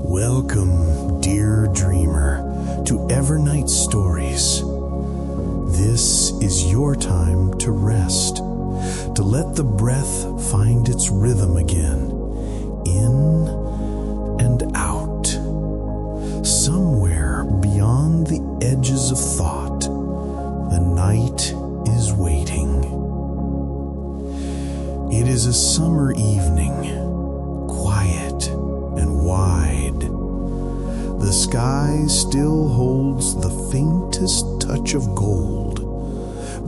Welcome, dear dreamer, to Evernight Stories. This is your time to rest, to let the breath find its rhythm again, in and out. Somewhere beyond the edges of thought, the night is waiting. It is a summer evening, quiet and wide. The sky still holds the faintest touch of gold,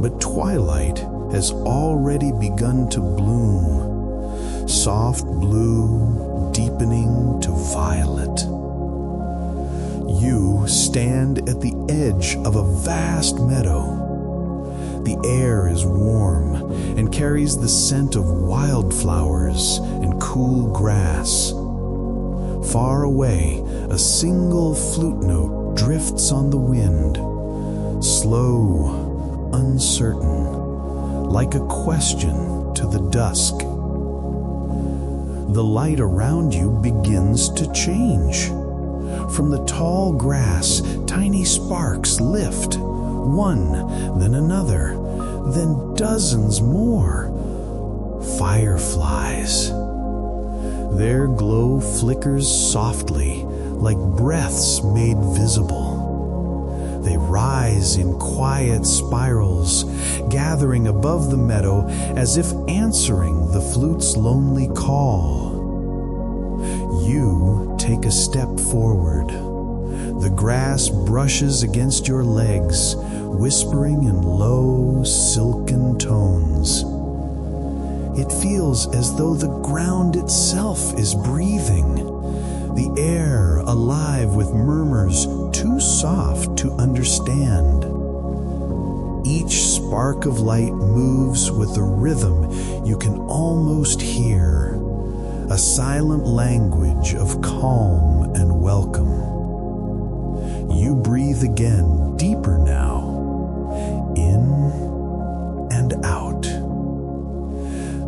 but twilight has already begun to bloom, soft blue deepening to violet. You stand at the edge of a vast meadow. The air is warm and carries the scent of wildflowers and cool grass. Far away, a single flute note drifts on the wind, slow, uncertain, like a question to the dusk. The light around you begins to change. From the tall grass, tiny sparks lift, one, then another, then dozens more. Fireflies. Their glow flickers softly, like breaths made visible. They rise in quiet spirals, gathering above the meadow as if answering the flute's lonely call. You take a step forward. The grass brushes against your legs, whispering in low, silken tones. It feels as though the ground itself is breathing, the air alive with murmurs too soft to understand. Each spark of light moves with a rhythm you can almost hear, a silent language of calm and welcome. You breathe again, deeper now, in and out.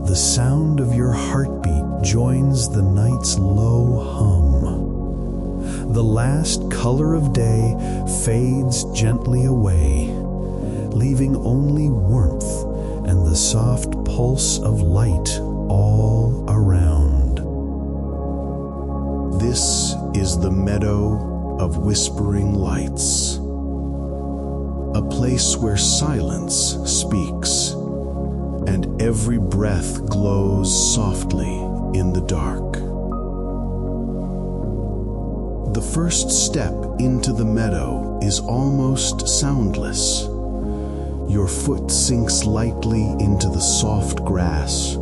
The sound of your heartbeat joins the night's low hum. The last color of day fades gently away, leaving only warmth and the soft pulse of light all around. This is the Meadow of Whispering Lights, a place where silence speaks and every breath glows softly in the dark. The first step into the meadow is almost soundless. Your foot sinks lightly into the soft grass,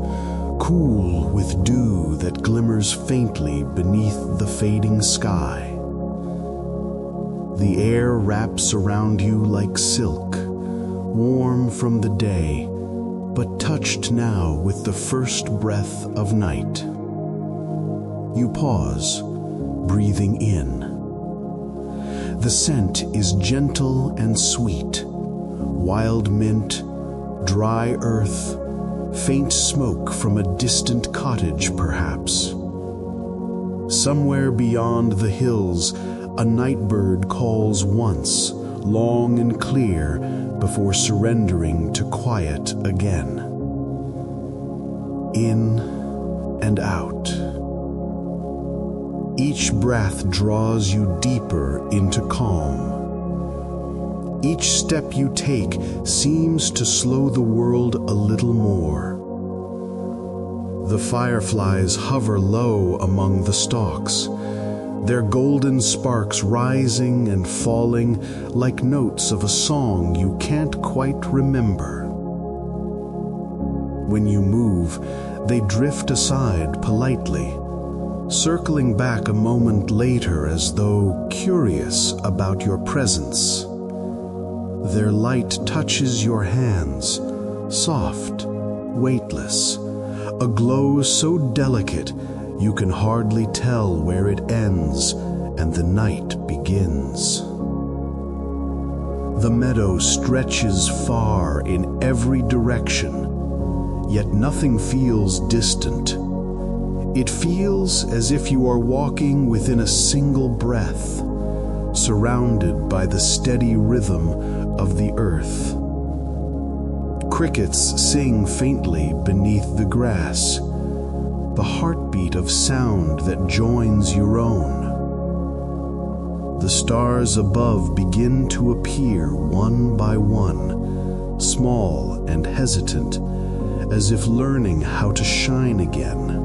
cool with dew that glimmers faintly beneath the fading sky. The air wraps around you like silk, warm from the day, but touched now with the first breath of night. You pause, breathing in. The scent is gentle and sweet, wild mint, dry earth, faint smoke from a distant cottage perhaps. Somewhere beyond the hills, a nightbird calls once, long and clear, before surrendering to quiet again. In and out. Each breath draws you deeper into calm. Each step you take seems to slow the world a little more. The fireflies hover low among the stalks, their golden sparks rising and falling like notes of a song you can't quite remember. When you move, they drift aside politely, circling back a moment later as though curious about your presence. Their light touches your hands, soft, weightless, a glow so delicate you can hardly tell where it ends and the night begins. The meadow stretches far in every direction, yet nothing feels distant. It feels as if you are walking within a single breath, surrounded by the steady rhythm of the earth. Crickets sing faintly beneath the grass, the heartbeat of sound that joins your own. The stars above begin to appear one by one, small and hesitant, as if learning how to shine again.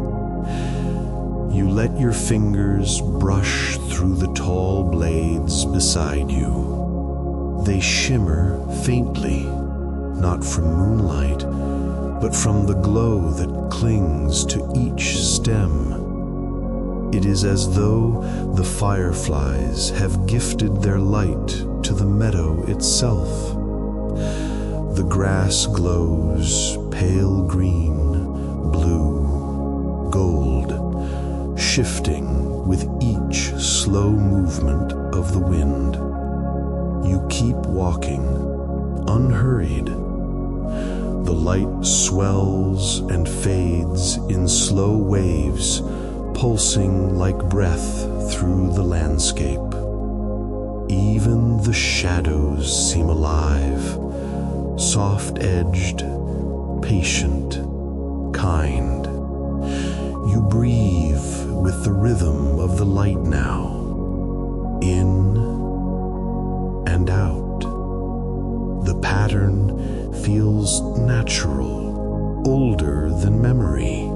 You let your fingers brush through the tall blades beside you. They shimmer faintly, not from moonlight, but from the glow that clings to each stem. It is as though the fireflies have gifted their light to the meadow itself. The grass glows pale green, blue, gold, shifting with each slow movement of the wind. You keep walking, unhurried. The light swells and fades in slow waves, pulsing like breath through the landscape. Even the shadows seem alive, soft-edged, patient, kind. You breathe with the rhythm of the light now, in and out. The pattern feels natural, older than memory.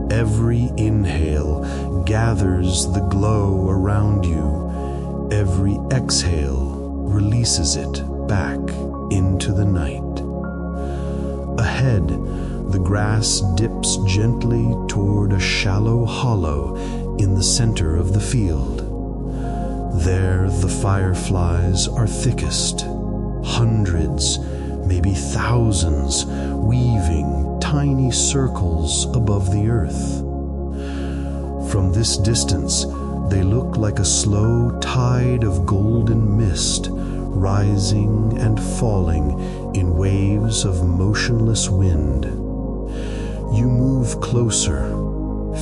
Every inhale gathers the glow around you. Every exhale releases it back into the night. Ahead, the grass dips gently toward a shallow hollow in the center of the field. There, the fireflies are thickest, hundreds, maybe thousands, weaving tiny circles above the earth. From this distance, they look like a slow tide of golden mist, rising and falling in waves of motionless wind. You move closer,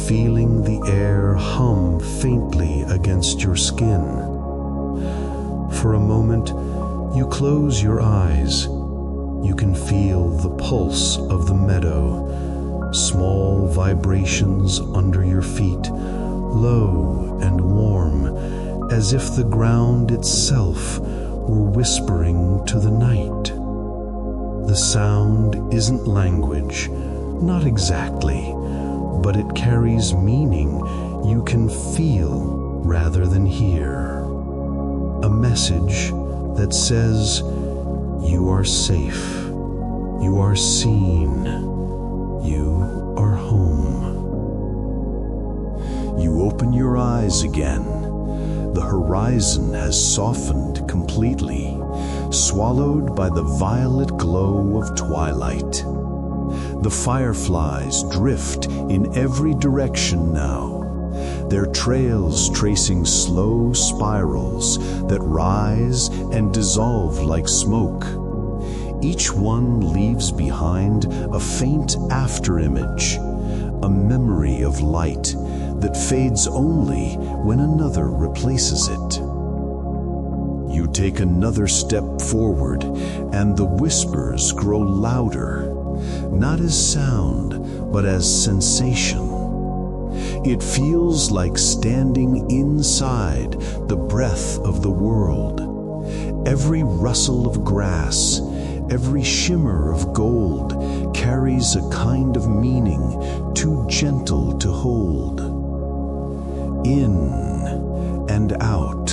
feeling the air hum faintly against your skin. For a moment, you close your eyes. You can feel the pulse of the meadow, small vibrations under your feet, low and warm, as if the ground itself were whispering to the night. The sound isn't language, not exactly, but it carries meaning you can feel rather than hear. A message that says, you are safe, you are seen, you are home. You open your eyes again. The horizon has softened completely, swallowed by the violet glow of twilight. The fireflies drift in every direction now, their trails tracing slow spirals that rise and dissolve like smoke. Each one leaves behind a faint afterimage, a memory of light that fades only when another replaces it. You take another step forward, and the whispers grow louder, not as sound, but as sensation. It feels like standing inside the breath of the world. Every rustle of grass, every shimmer of gold carries a kind of meaning too gentle to hold. In and out,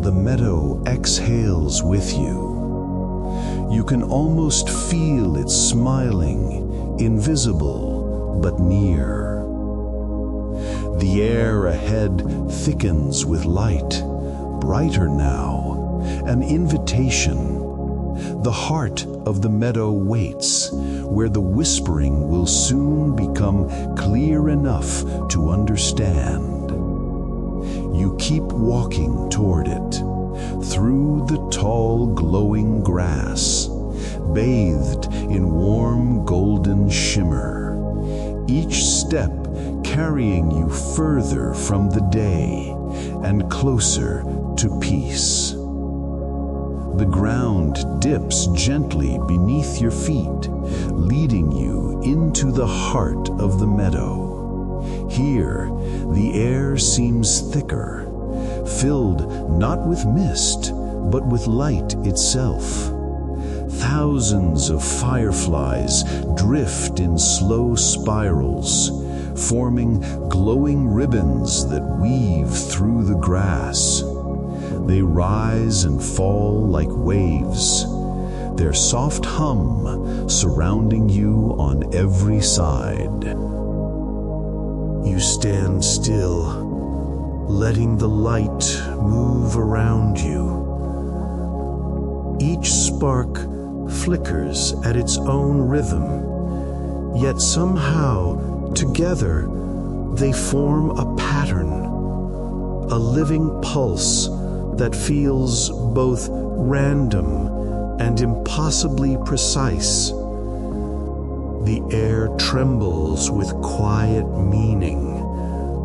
the meadow exhales with you. You can almost feel it smiling, invisible but near. The air ahead thickens with light, brighter now, an invitation. The heart of the meadow waits, where the whispering will soon become clear enough to understand. You keep walking toward it, through the tall glowing grass, bathed in warm golden shimmer. Each step carrying you further from the day and closer to peace. The ground dips gently beneath your feet, leading you into the heart of the meadow. Here, the air seems thicker, filled not with mist, but with light itself. Thousands of fireflies drift in slow spirals, forming glowing ribbons that weave through the grass. They rise and fall like waves, their soft hum surrounding you on every side. You stand still, letting the light move around you. Each spark flickers at its own rhythm, yet somehow, together, they form a pattern, a living pulse that feels both random and impossibly precise. The air trembles with quiet meaning,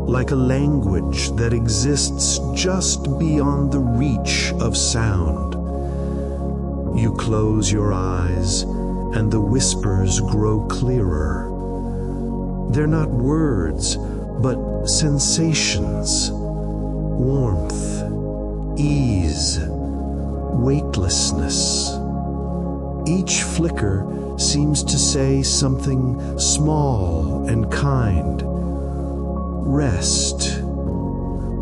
like a language that exists just beyond the reach of sound. You close your eyes, and the whispers grow clearer. They're not words, but sensations, warmth, ease, weightlessness. Each flicker seems to say something small and kind. Rest.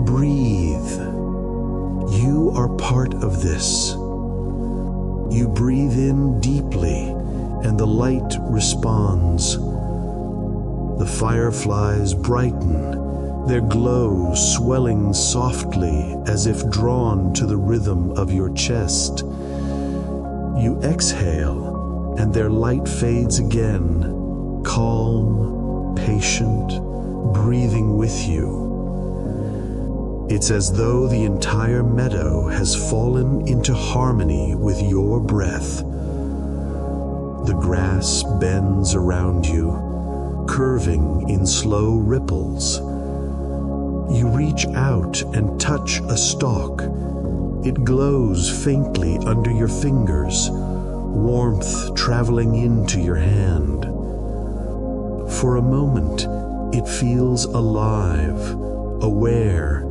Breathe. You are part of this. You breathe in deeply, and the light responds. The fireflies brighten, their glow swelling softly as if drawn to the rhythm of your chest. You exhale, and their light fades again, calm, patient, breathing with you. It's as though the entire meadow has fallen into harmony with your breath. The grass bends around you, curving in slow ripples. You reach out and touch a stalk. It glows faintly under your fingers, warmth traveling into your hand. For a moment, it feels alive, aware,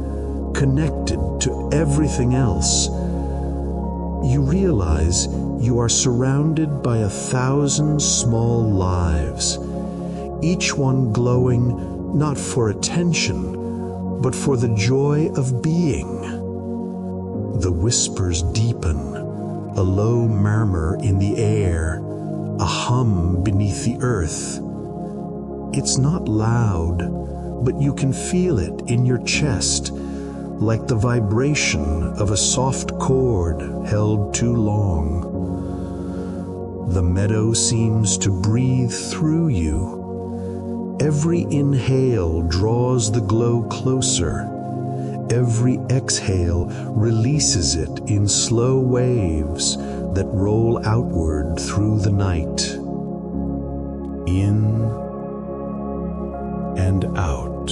connected to everything else. You realize you are surrounded by 1,000 small lives, each one glowing not for attention, but for the joy of being. The whispers deepen, a low murmur in the air, a hum beneath the earth. It's not loud, but you can feel it in your chest, like the vibration of a soft cord held too long. The meadow seems to breathe through you. Every inhale draws the glow closer. Every exhale releases it in slow waves that roll outward through the night. In and out.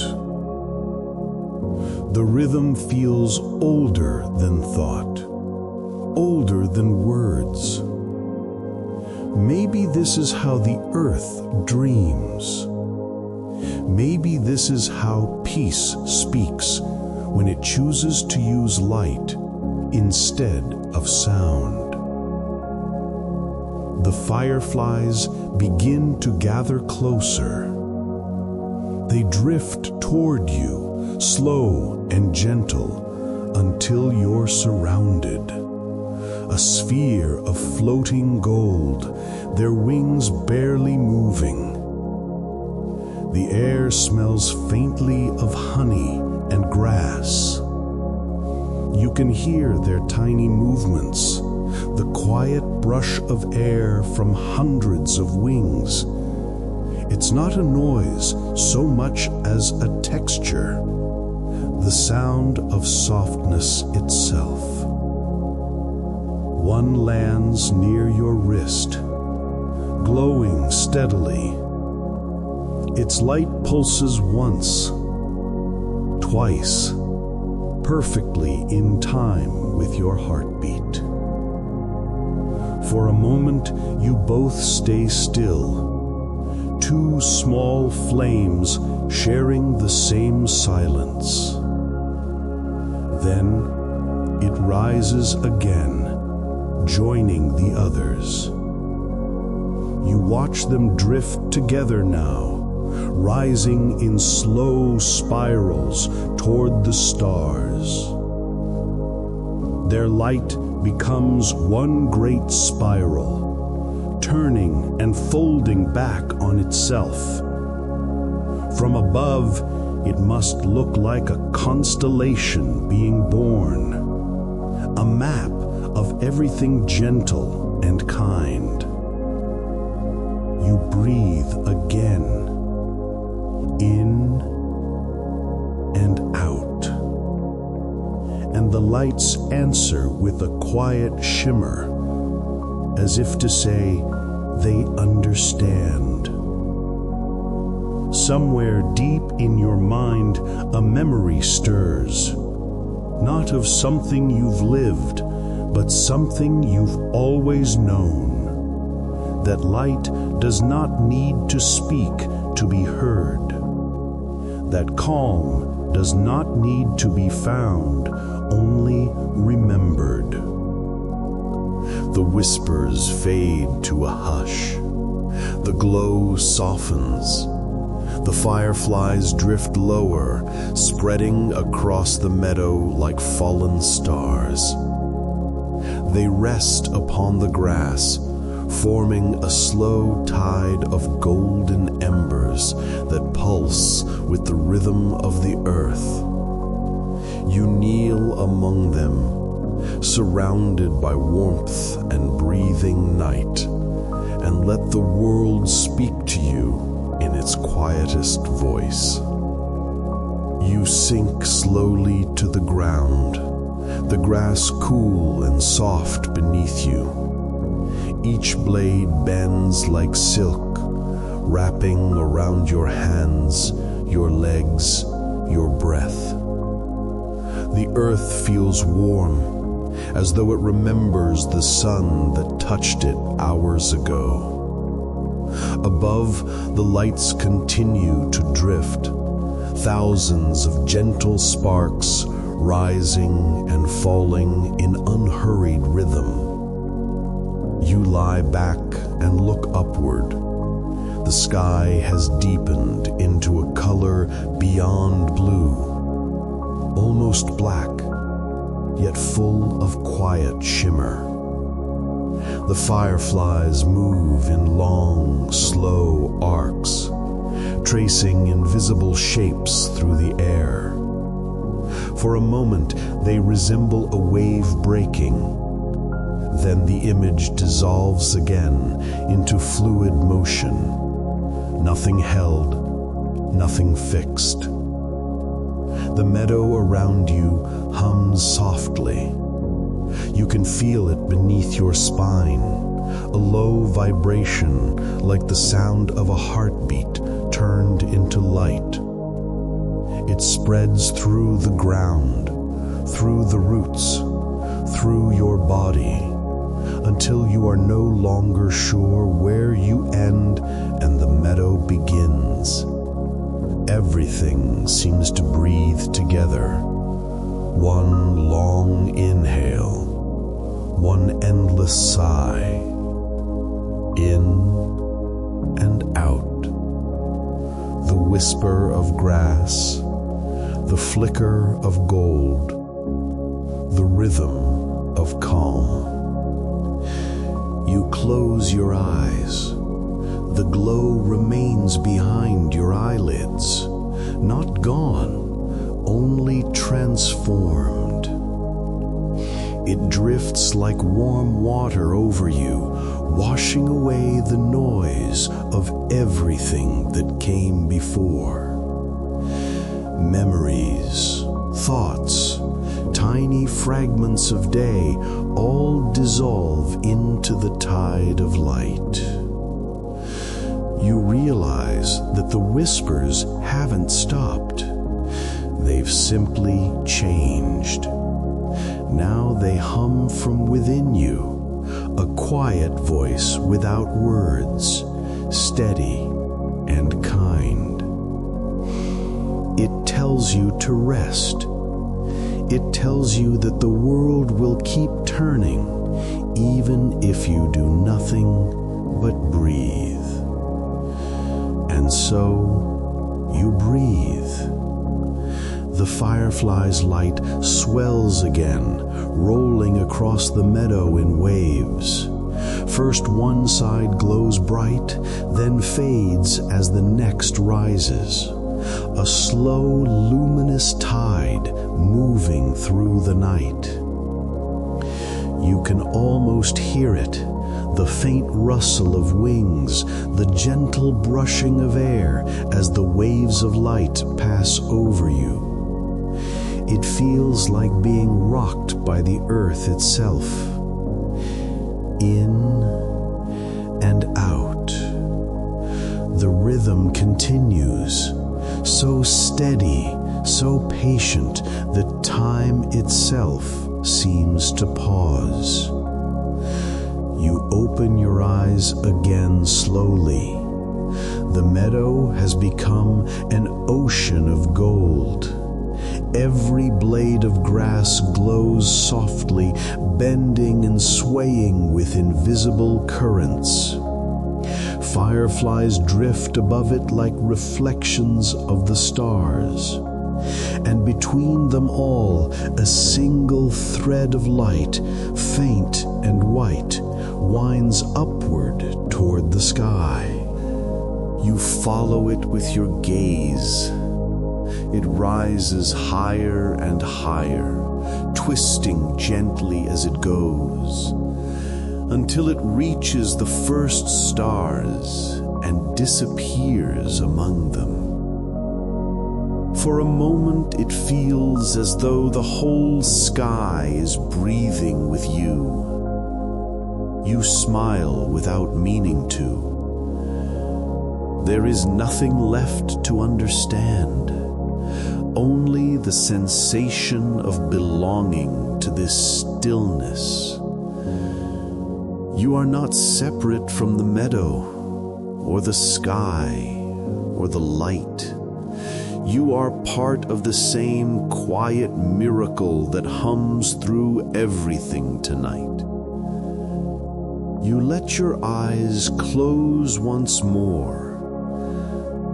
The rhythm feels older than thought, older than words. Maybe this is how the earth dreams. Maybe this is how peace speaks when it chooses to use light instead of sound. The fireflies begin to gather closer. They drift toward you, slow and gentle, until you're surrounded. A sphere of floating gold, their wings barely moving. The air smells faintly of honey and grass. You can hear their tiny movements, the quiet brush of air from hundreds of wings. It's not a noise so much as a texture, the sound of softness itself. One lands near your wrist, glowing steadily. Its light pulses once, twice, perfectly in time with your heartbeat. For a moment, you both stay still, two small flames sharing the same silence. Then it rises again, joining the others. You watch them drift together now, rising in slow spirals toward the stars. Their light becomes one great spiral, turning and folding back on itself. From above, it must look like a constellation being born, a map of everything gentle and kind. You breathe again, in and out, and the lights answer with a quiet shimmer, as if to say they understand. Somewhere deep in your mind, a memory stirs, not of something you've lived, but something you've always known. That light does not need to speak to be heard. That calm does not need to be found, only remembered. The whispers fade to a hush. The glow softens. The fireflies drift lower, spreading across the meadow like fallen stars. They rest upon the grass, forming a slow tide of golden embers that pulse with the rhythm of the earth. You kneel among them, surrounded by warmth and breathing night, and let the world speak to you in its quietest voice. You sink slowly to the ground, the grass cool and soft beneath you. Each blade bends like silk, wrapping around your hands, your legs, your breath. The earth feels warm, as though it remembers the sun that touched it hours ago. Above, the lights continue to drift, thousands of gentle sparks rising and falling in unhurried rhythm. You lie back and look upward. The sky has deepened into a color beyond blue, almost black, yet full of quiet shimmer. The fireflies move in long, slow arcs, tracing invisible shapes through the air. For a moment, they resemble a wave breaking. Then the image dissolves again into fluid motion. Nothing held, nothing fixed. The meadow around you hums softly. You can feel it beneath your spine, a low vibration like the sound of a heartbeat turned into light. It spreads through the ground, through the roots, through your body, until you are no longer sure where you end and the meadow begins. Everything seems to breathe together. One long inhale, one endless sigh, in and out. The whisper of grass, the flicker of gold, the rhythm of calm. You close your eyes. The glow remains behind your eyelids, not gone, only transformed. It drifts like warm water over you, washing away the noise of everything that came before. Memories, thoughts, tiny fragments of day all dissolve into the tide of light. You realize that the whispers haven't stopped. They've simply changed. Now they hum from within you, a quiet voice without words, steady and kind. It tells you to rest. It tells you that the world will keep turning, even if you do nothing but breathe. And so you breathe. The firefly's light swells again, rolling across the meadow in waves. First one side glows bright, then fades as the next rises. A slow, luminous tide moving through the night. You can almost hear it, the faint rustle of wings, the gentle brushing of air as the waves of light pass over you. It feels like being rocked by the earth itself. In and out. The rhythm continues, so steady, so patient that time itself seems to pause. You open your eyes again slowly. The meadow has become an ocean of gold. Every blade of grass glows softly, bending and swaying with invisible currents. Fireflies drift above it like reflections of the stars. And between them all, a single thread of light, faint and white, winds upward toward the sky. You follow it with your gaze. It rises higher and higher, twisting gently as it goes, until it reaches the first stars and disappears among them. For a moment it feels as though the whole sky is breathing with you. You smile without meaning to. There is nothing left to understand. Only the sensation of belonging to this stillness. You are not separate from the meadow, or the sky, or the light. You are part of the same quiet miracle that hums through everything tonight. You let your eyes close once more.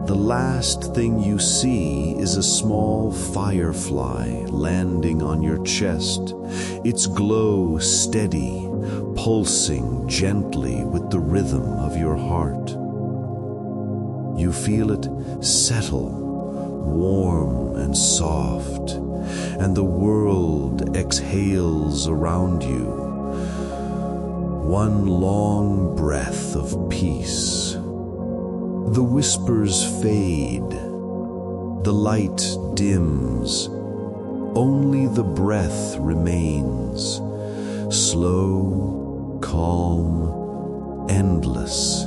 The last thing you see is a small firefly landing on your chest, its glow steady, pulsing gently with the rhythm of your heart. You feel it settle, warm and soft, and the world exhales around you. One long breath of peace. The whispers fade, the light dims, only the breath remains, slow, calm, endless.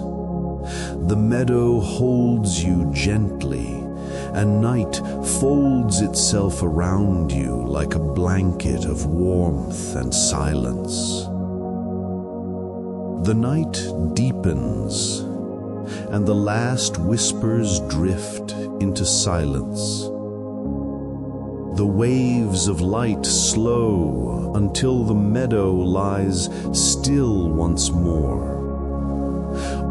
The meadow holds you gently, and night folds itself around you like a blanket of warmth and silence. The night deepens, and the last whispers drift into silence. The waves of light slow until the meadow lies still once more.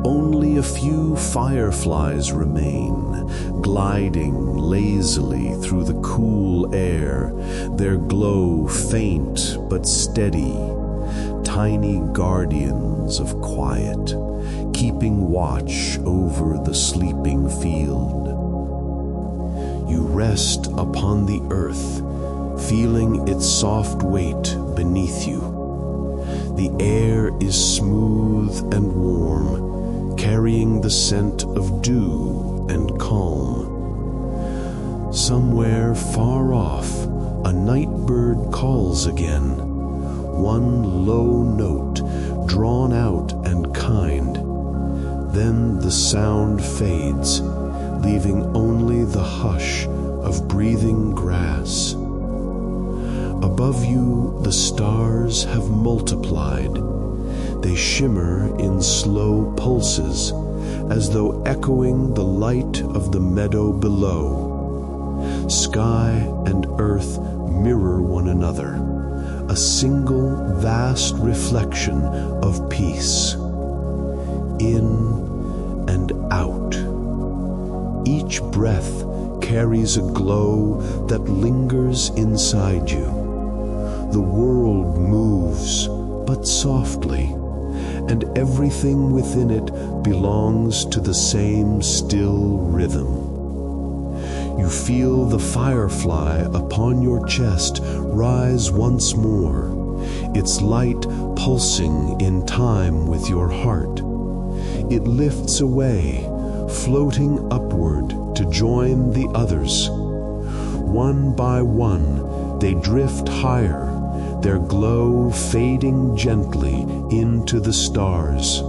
Only a few fireflies remain, gliding lazily through the cool air, their glow faint but steady, tiny guardians of quiet, keeping watch over the sleeping field. You rest upon the earth, feeling its soft weight beneath you. The air is smooth and warm, carrying the scent of dew and calm. Somewhere far off, a night bird calls again, one low note, drawn out and kind. Then the sound fades, leaving only the hush of breathing grass. Above you, the stars have multiplied. They shimmer in slow pulses, as though echoing the light of the meadow below. Sky and earth mirror one another, a single vast reflection of peace. In and out. Each breath carries a glow that lingers inside you. The world moves, but softly, and everything within it belongs to the same still rhythm. You feel the firefly upon your chest rise once more, its light pulsing in time with your heart. It lifts away, floating upward to join the others. One by one, they drift higher, their glow fading gently into the stars,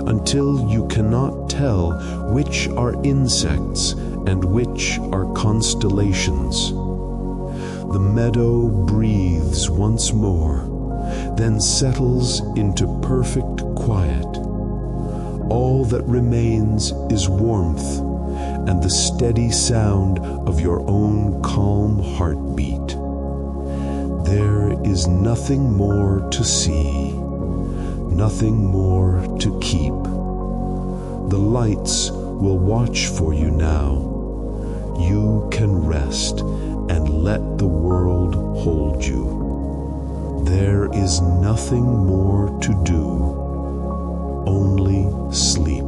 until you cannot tell which are insects and which are constellations. The meadow breathes once more, then settles into perfect quiet. All that remains is warmth and the steady sound of your own calm heartbeat. There is nothing more to see, nothing more to keep. The lights will watch for you now. You can rest and let the world hold you. There is nothing more to do, only sleep.